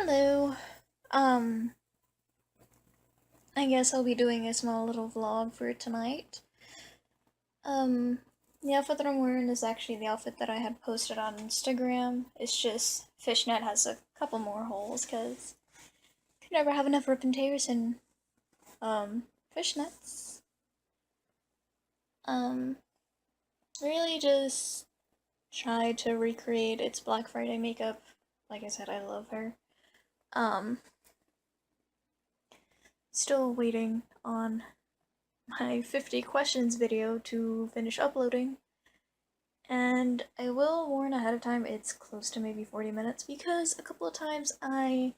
Hello. Um, I guess I'll be doing a small little vlog for tonight. Um, the outfit that I'm wearing is actually the outfit that I had posted on Instagram. It's just fishnet has a couple more holes because could never have enough rip and tears in fishnets. Um, really just try to recreate its Black Friday makeup. Like I said, I love her. Um, Still waiting on my 50 questions video to finish uploading. And I will warn ahead of time, it's close to maybe 40 minutes because a couple of times I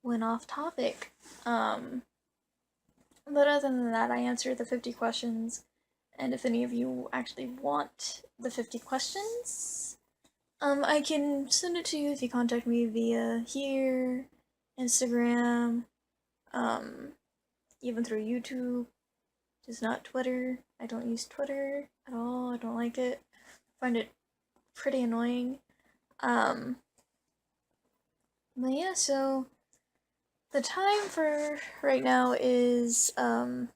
went off topic. But other than that, I answered the 50 questions. And if any of you actually want the 50 questions, I can send it to you if you contact me via here, Instagram, um, even through YouTube. Just not Twitter. I don't use Twitter at all. I don't like it. I find it pretty annoying. Um, but yeah, so the time for right now is,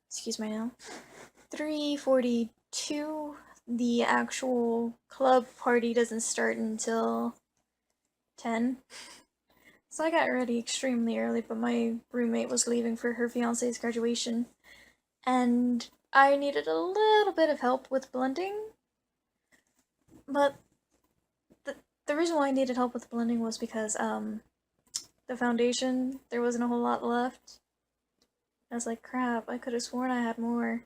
excuse my now, 3:42. The actual club party doesn't start until 10. So I got ready extremely early, but my roommate was leaving for her fiance's graduation, and I needed a little bit of help with blending, but the, the reason why I needed help with blending was because, the foundation, there wasn't a whole lot left. I was like, crap, I could have sworn I had more.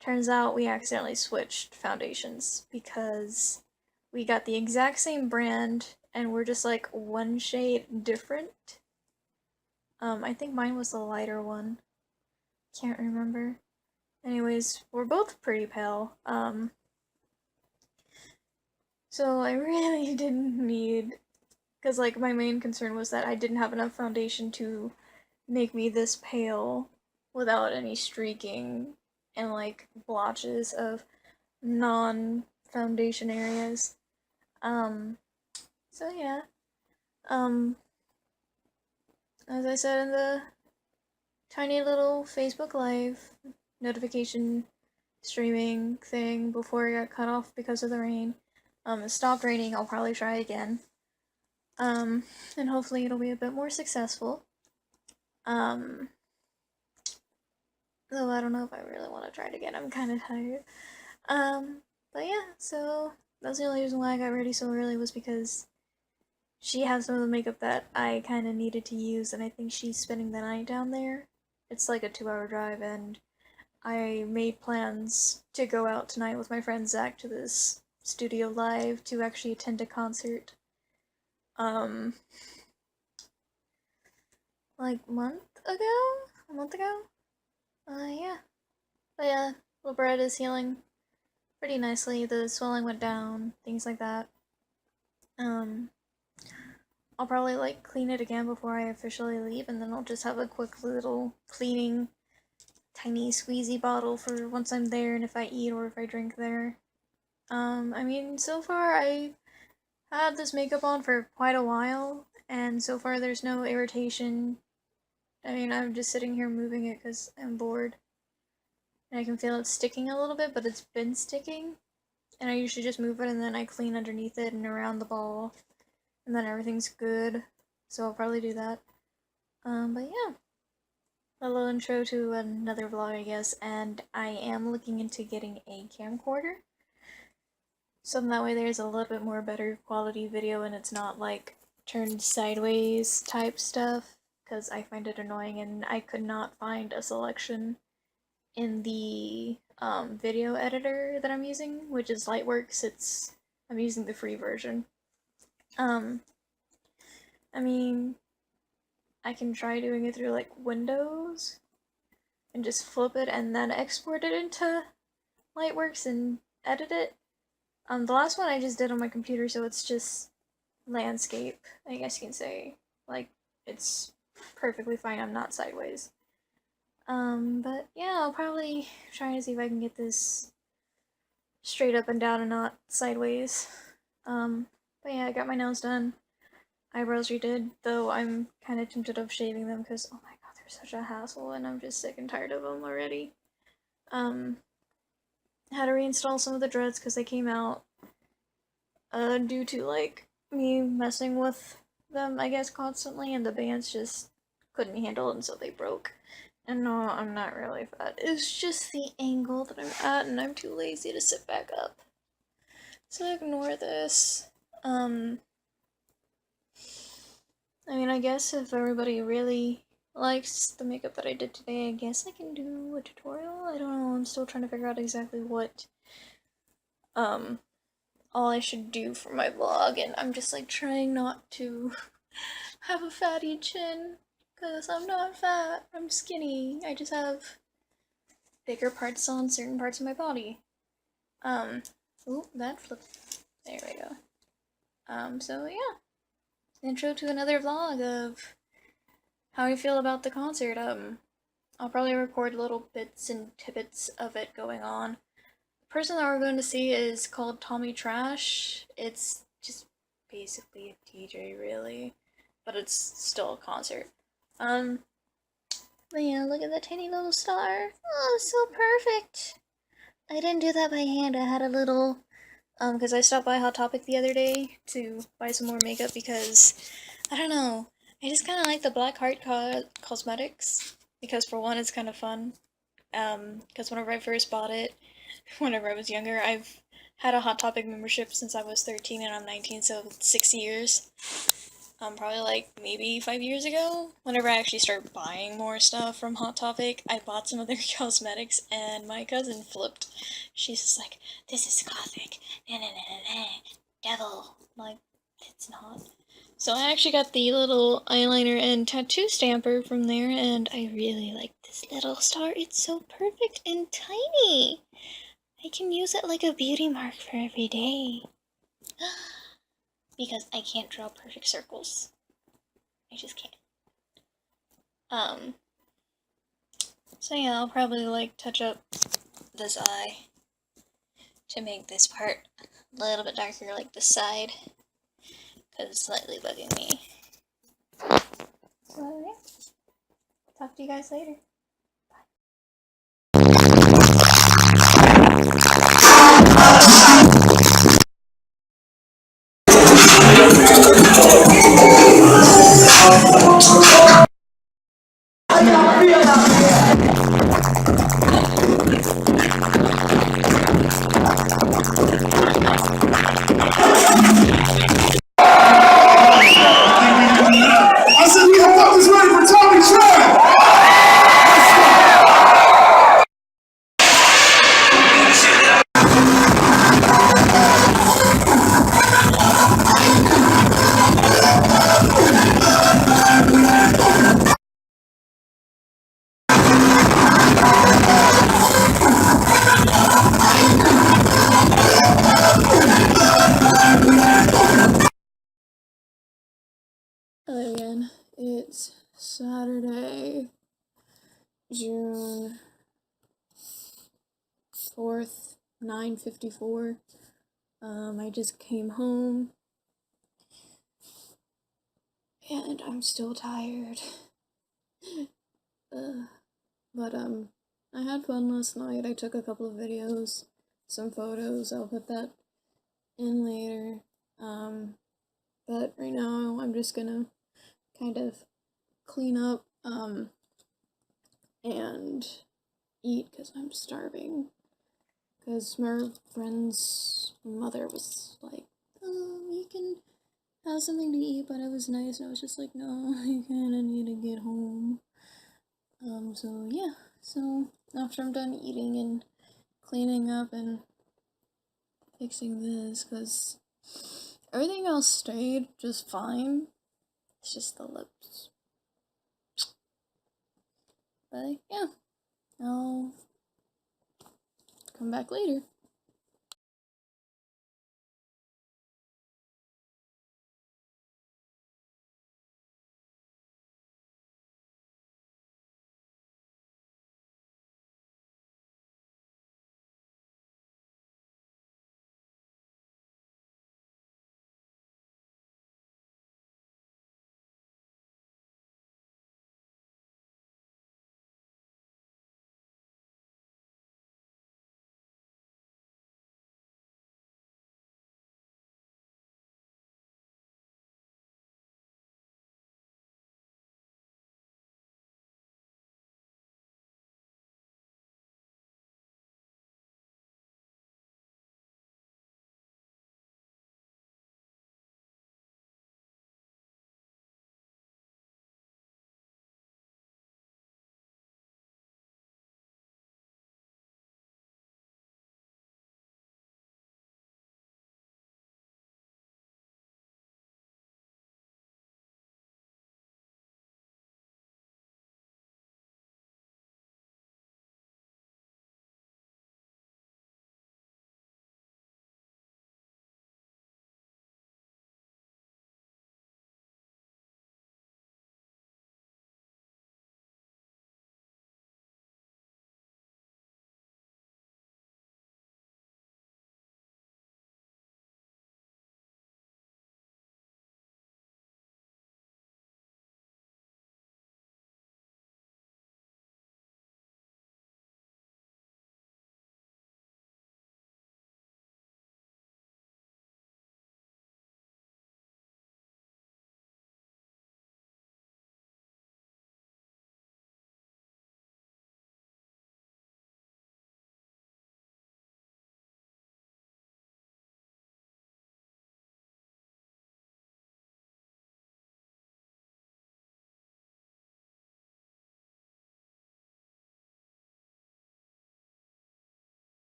Turns out we accidentally switched foundations because we got the exact same brand and we're just like one shade different. I think mine was the lighter one. Can't remember. Anyways, we're both pretty pale. So I really didn't need, because like my main concern was that I didn't have enough foundation to make me this pale without any streaking and like blotches of non-foundation areas. Um, so yeah. Um, as I said in the tiny little Facebook Live notification streaming thing before I got cut off because of the rain, it stopped raining. I'll probably try again. And hopefully it'll be a bit more successful. Um, Though I don't know if I really want to try it again. I'm kind of tired. Um, but yeah, so that's the only reason why I got ready so early was because she has some of the makeup that I kind of needed to use, and I think she's spending the night down there. It's like a 2 hour drive, and I made plans to go out tonight with my friend Zach to this studio live to actually attend a concert. Um, like a month ago. Yeah, but yeah, little Brett is healing pretty nicely. The swelling went down, things like that. Um, I'll probably like clean it again before I officially leave, and then I'll just have a quick little cleaning tiny squeezy bottle for once I'm there and if I eat or if I drink there. I mean, so far I had this makeup on for quite a while, and so far there's no irritation. I mean, I'm just sitting here moving it because I'm bored. And I can feel it sticking a little bit, but it's been sticking. And I usually just move it and then I clean underneath it and around the ball. And then everything's good. So I'll probably do that. But yeah. A little intro to another vlog, I guess. And I am looking into getting a camcorder. So that way there's a little bit more better quality video and it's not like turned sideways type stuff. Because I find it annoying and I could not find a selection in the video editor that I'm using, which is Lightworks. I'm using the free version. Um, I mean, I can try doing it through like Windows and just flip it and then export it into Lightworks and edit it. The last one I just did on my computer, so it's just landscape, I guess you can say. Like, it's perfectly fine. I'm not sideways. But yeah, I'll probably try to see if I can get this straight up and down and not sideways. But yeah, I got my nails done. eyebrows redid, though I'm kind of tempted of shaving them because, oh my god, they're such a hassle and I'm just sick and tired of them already. Had to reinstall some of the dreads because they came out due to like me messing with them, I guess, constantly, and the bands just couldn't handle it, and so they broke. And no, I'm not really fat. It's just the angle that I'm at, and I'm too lazy to sit back up. So ignore this. I mean, I guess if everybody really likes the makeup that I did today, I guess I can do a tutorial. I don't know, I'm still trying to figure out exactly what, all I should do for my vlog, and I'm just like trying not to have a fatty chin, because I'm not fat, I'm skinny, I just have bigger parts on certain parts of my body. Ooh, that flipped, there we go. So yeah, intro to another vlog of how I feel about the concert. I'll probably record little bits and tidbits of it going on. The person that we're going to see is called Tommy Trash. It's just basically a DJ, really, but it's still a concert. But yeah, look at that tiny little star. Oh, so perfect. I didn't do that by hand. I had a little, because I stopped by Hot Topic the other day to buy some more makeup because, I don't know, I just kind of like the Black Heart Cosmetics, because for one, it's kind of fun. Because whenever I first bought it, whenever I was younger, I've had a Hot Topic membership since I was 13 and I'm 19, so 6 years. Probably like maybe 5 years ago, whenever I actually started buying more stuff from Hot Topic, I bought some of their cosmetics and my cousin flipped. She's just like, this is gothic, nah, nah, nah, nah, devil. I'm like, it's not. So I actually got the little eyeliner and tattoo stamper from there, and I really like this little star. It's so perfect and tiny. I can use it like a beauty mark for every day. Because I can't draw perfect circles. I just can't. So yeah, I'll probably like touch up this eye to make this part a little bit darker, like the side, because it's slightly bugging me. So yeah, talk to you guys later. I said we have fuckers ready for Tommy Trash! Hello again. It's Saturday, June 4th, 9:54. I just came home and I'm still tired. But I had fun last night. I took a couple of videos, some photos. I'll put that in later. But right now I'm just gonna kind of clean up and eat because I'm starving. Because my friend's mother was like, you can have something to eat, but it was nice. And I was just like, no, I kind of need to get home. So yeah. So after I'm done eating and cleaning up and fixing this, because everything else stayed just fine. It's just the lips. But yeah, I'll come back later.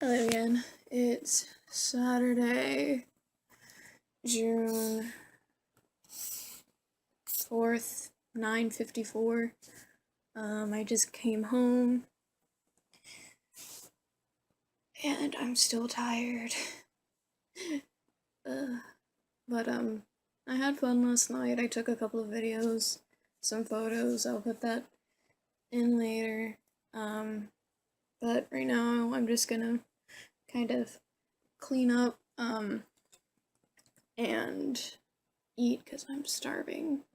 Hello again. It's Saturday, June 4th, 9:54. I just came home and I'm still tired. But I had fun last night. I took a couple of videos, some photos. I'll put that in later. But right now I'm just gonna kind of clean up and eat because I'm starving.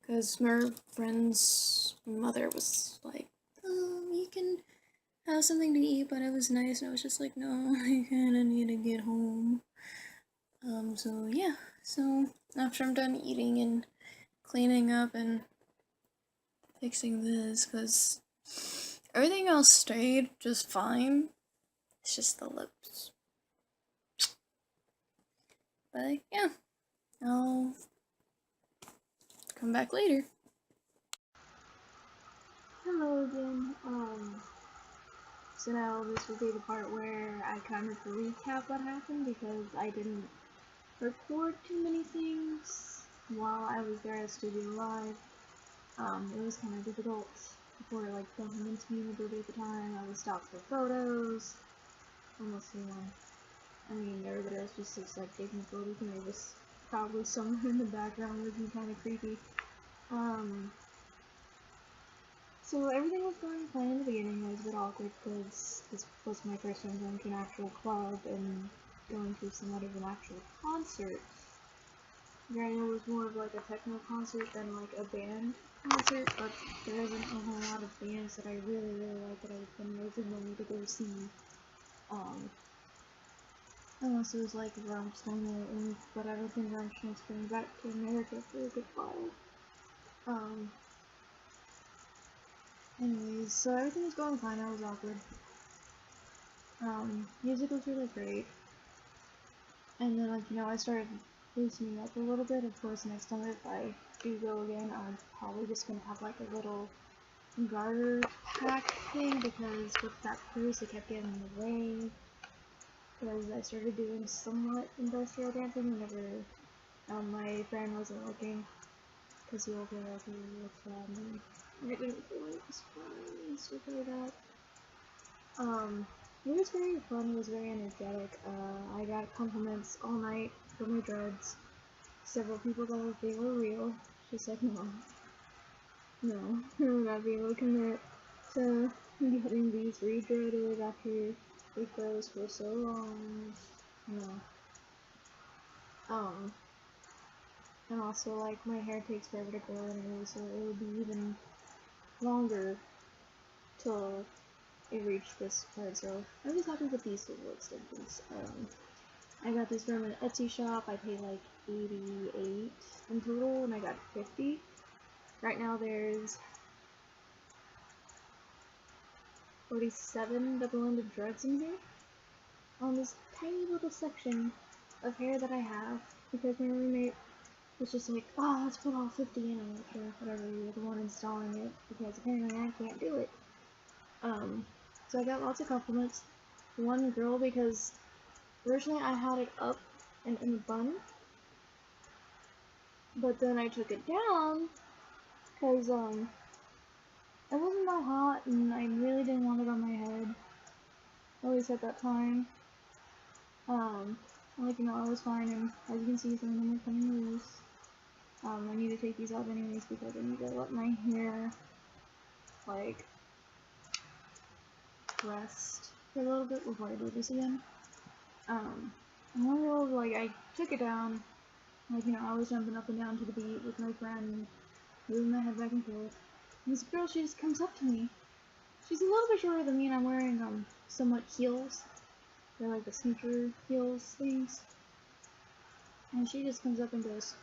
Because my friend's mother was like, you can have something to eat, but it was nice, and I was just like, no, I kinda need to get home. So yeah, so after I'm done eating and cleaning up and fixing this, because everything else stayed just fine, it's just the lips. But yeah, I'll come back later. Hello again. So now this will be the part where I kind of recap what happened because I didn't record too many things while I was there at Studio Live. It was kind of difficult for like documenting everybody at the time. I was stopped for photos. Almost anyone. I mean, everybody else just is like taking photos and they was probably somewhere in the background looking kind of creepy. So everything was going fine in the beginning. It was a bit awkward because this was my first time going to an actual club and going to somewhat of an actual concert. Granted, it was more of like a techno concert than like a band concert, but there isn't a whole lot of bands that I really like that I've been originally to go see. Unless it was like Rammstein or Inc., but I don't think Rammstein's coming back to America for a good while. Anyways, so everything was going fine. I was awkward. Music was really great. And then, like, I started loosening up a little bit. Of course, next time if I do go again, I'm probably just gonna have, like, a little garter pack thing, because with that purse, it kept getting in the way. Because I started doing somewhat industrial dancing whenever my friend wasn't looking. Because he was like, me. And it didn't feel like it was fun and stuff like that. It was very fun, it was very energetic. I got compliments all night for my dreads. Several people thought they were real. Just like, no, we're not being able to commit to getting these redreaded after they froze for so long. No. And also, like, my hair takes forever to grow anyway, so it would be even longer till it reached this part, so I'm just happy with these little extensions. I got these from an Etsy shop. I paid like 88 in total, and I got 50. Right now there's 47 double-ended dreads in here on this tiny little section of hair that I have, because my roommate was just like, oh, let's put all 50 in. I'm like, sure, whatever, you're the one installing it, because apparently I can't do it. So I got lots of compliments. One girl, because originally I had it up and in a bun, but then I took it down because it wasn't that hot and I really didn't want it on my head, at least at that time. Like, I was fine, and as you can see, some of them are coming loose. I need to take these off anyways because I need to let my hair, like, rest for a little bit before I do this again. And one girl, like, I took it down, like, I was jumping up and down to the beat with my friend, moving my head back and forth. And this girl, she just comes up to me. She's a little bit shorter than me, and I'm wearing, somewhat heels. They're like the sneaker heels things. And she just comes up and goes,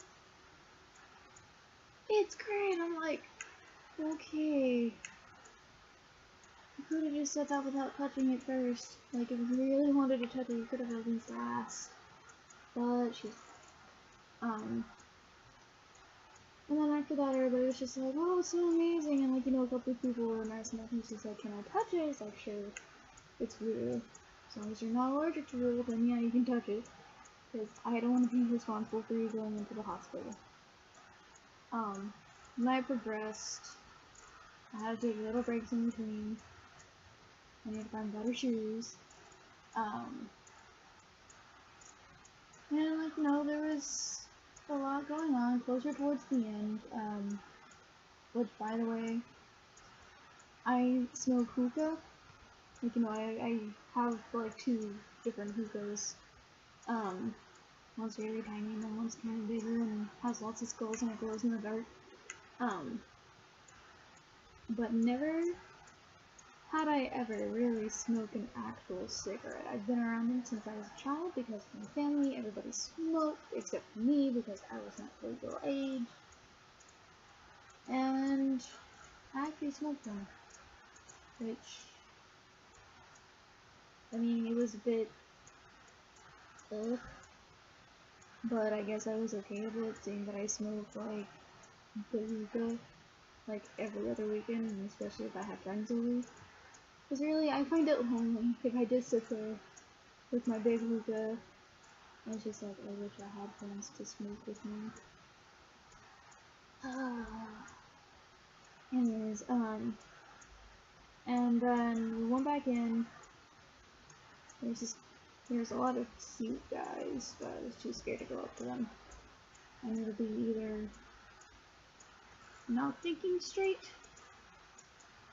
"It's great!" I'm like, okay. You could have just said that without touching it first. Like, if you really wanted to touch it, you could have at least asked. But she's, and then after that, everybody was just like, oh, it's so amazing, and like, a couple of people were nice enough, and she's like, can I touch it? It's like, sure, it's weird. As long as you're not allergic to it, then yeah, you can touch it. Because I don't want to be responsible for you going into the hospital. Night progressed. I had to take little breaks in between. I need to find better shoes. And like, no, there was a lot going on closer towards the end. Which, by the way, I smoke hookah. Like, you know, I have like 2 different hookahs. One's really tiny and then one's kind of bigger and has lots of skulls and it glows in the dark. But never had I ever really smoked an actual cigarette. I've been around them since I was a child because my family, everybody smoked except for me because I was not legal age. And I actually smoked one, which, I mean, it was a bit ugh, but I guess I was okay with it, seeing that I smoked like the hookah like every other weekend, and especially if I had friends over. Because really, I find it lonely if I just sit there with my big hookah. And it's just like, I wish I had friends to smoke with me. Anyways, and then we went back in. There's a lot of cute guys, but I was too scared to go up to them. I need to be either not thinking straight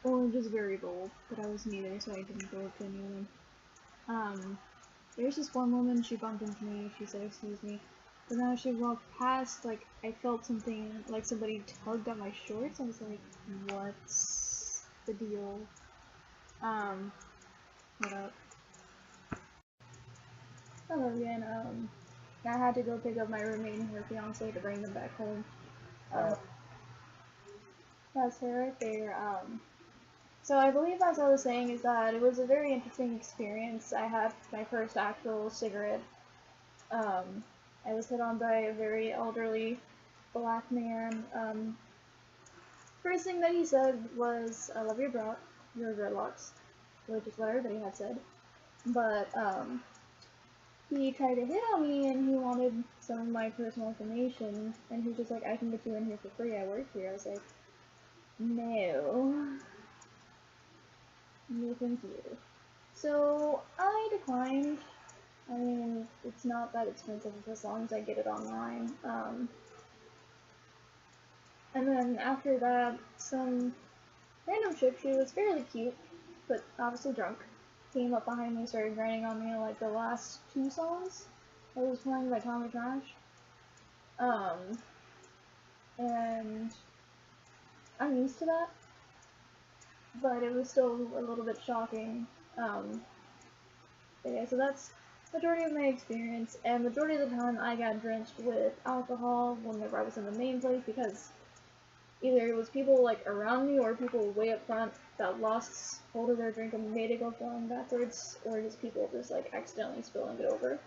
or just very bold, but I was neither, so I didn't go up to any of them. There's this one woman, she bumped into me, she said excuse me, but then as she walked past, like, I felt something, like somebody tugged at my shorts. I was like, what's the deal? Hold up. Hello again, I had to go pick up my roommate and her fiance to bring them back home. That's her right there, So I believe, as I was saying, is that it was a very interesting experience. I had my first actual cigarette. I was hit on by a very elderly black man. First thing that he said was, "I love your dreadlocks," which is what everybody had said. But he tried to hit on me and he wanted some of my personal information, and he was just like, "I can get you in here for free. I work here." I was like, "No. No, thank you." So I declined. I mean, it's not that expensive as long as I get it online. And then after that, some random chick, she was fairly cute, but obviously drunk, came up behind me and started grinding on me like the last 2 songs that was playing by Tommy Trash. And I'm used to that, but it was still a little bit shocking. But yeah, so that's majority of my experience, and majority of the time I got drenched with alcohol whenever I was in the main place, because either it was people like around me or people way up front that lost hold of their drink and made it go flying backwards, or just people just like accidentally spilling it over.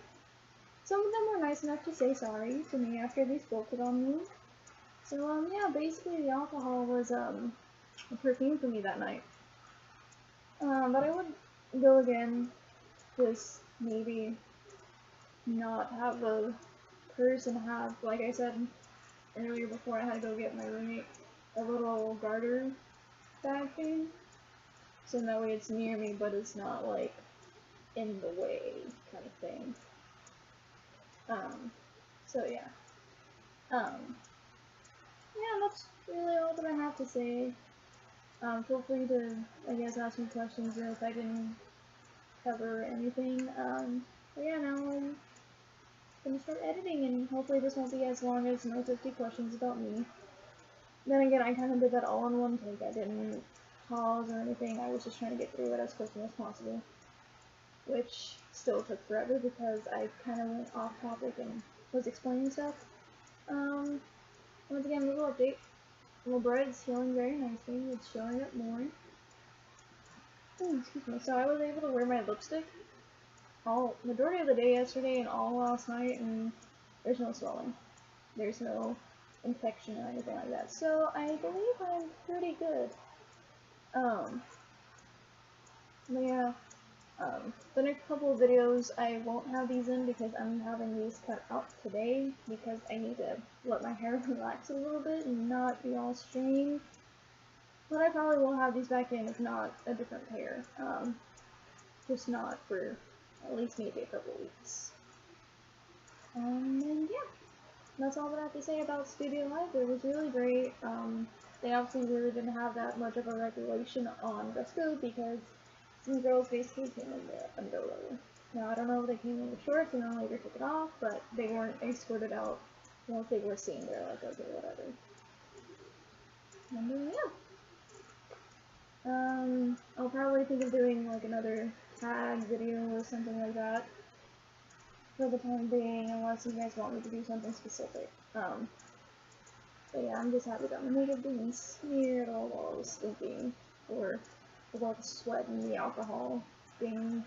Some of them were nice enough to say sorry to me after they spilled it on me. So yeah, basically the alcohol was a perfume for me that night. But I would go again, just maybe not have a purse and have, like I said earlier before I had to go get my roommate, a little garter bag thing, so that way it's near me but it's not like in the way kind of thing. So yeah. Yeah, that's really all that I have to say. Feel free to, I guess, ask me questions if I didn't cover anything. But yeah, now I'm gonna start editing, and hopefully this won't be as long as no 50 questions about me. Then again, I kind of did that all in one take. I didn't pause or anything. I was just trying to get through it as quickly as possible, which still took forever because I kind of went off topic and was explaining stuff. Once again, little update. Little bread is healing very nicely. It's showing up more. Oh, excuse me. So I was able to wear my lipstick majority of the day yesterday and all last night, and there's no swelling. There's no infection or anything like that. So I believe I'm pretty good. But yeah. The next couple of videos, I won't have these in because I'm having these cut out today because I need to let my hair relax a little bit and not be all stringy. But I probably will have these back in, if not a different pair. Just not for at least maybe a couple weeks. And yeah, that's all that I have to say about Studio Life. It was really great. They obviously really didn't have that much of a regulation on dress code because some girls basically came in the underwear. Now, I don't know if they came in with shorts and then later took it off, but they weren't escorted out once they were seen. They're like, okay, whatever. And yeah. I'll probably think of doing like another tag video or something like that for the time being, unless you guys want me to do something specific. But yeah, I'm just happy that my makeup didn't smear at all while I was sleeping, or with all the sweat and the alcohol being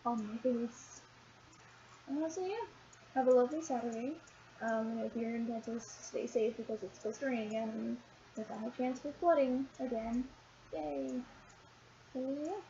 on my face. So yeah, have a lovely Saturday. And if you're in Texas, stay safe because it's supposed to rain again, and there's a high chance for flooding again. Yay! So yeah.